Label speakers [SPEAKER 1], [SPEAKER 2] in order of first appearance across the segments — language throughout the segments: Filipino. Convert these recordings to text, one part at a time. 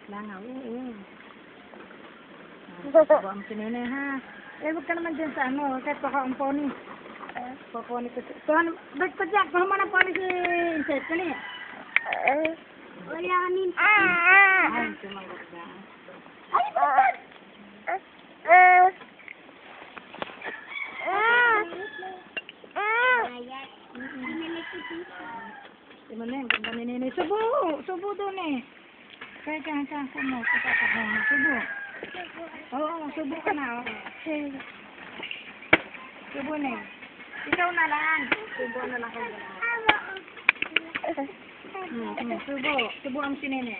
[SPEAKER 1] Langaw, oo. Buwang sinina ha. Huwag ka naman dyan sa ano, kahit baka ang pony. Papony ko. Ba't pa dyan? Kuha mo ng pony si Seth. Kali. Wala kanin. Ay, sumanggap na. Ay, bakit? Di mo na yung ganda ni Nene. Subo! Subo doon eh. Kaya kaya mo. Subo. Oo, subo ka na. Subo na eh. Ikaw na lang. Subo na lang kayo. Subo. Subo ang si Nene.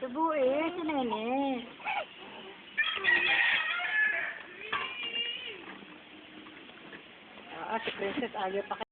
[SPEAKER 1] Subo eh, si Nene. Si Princess ayaw pa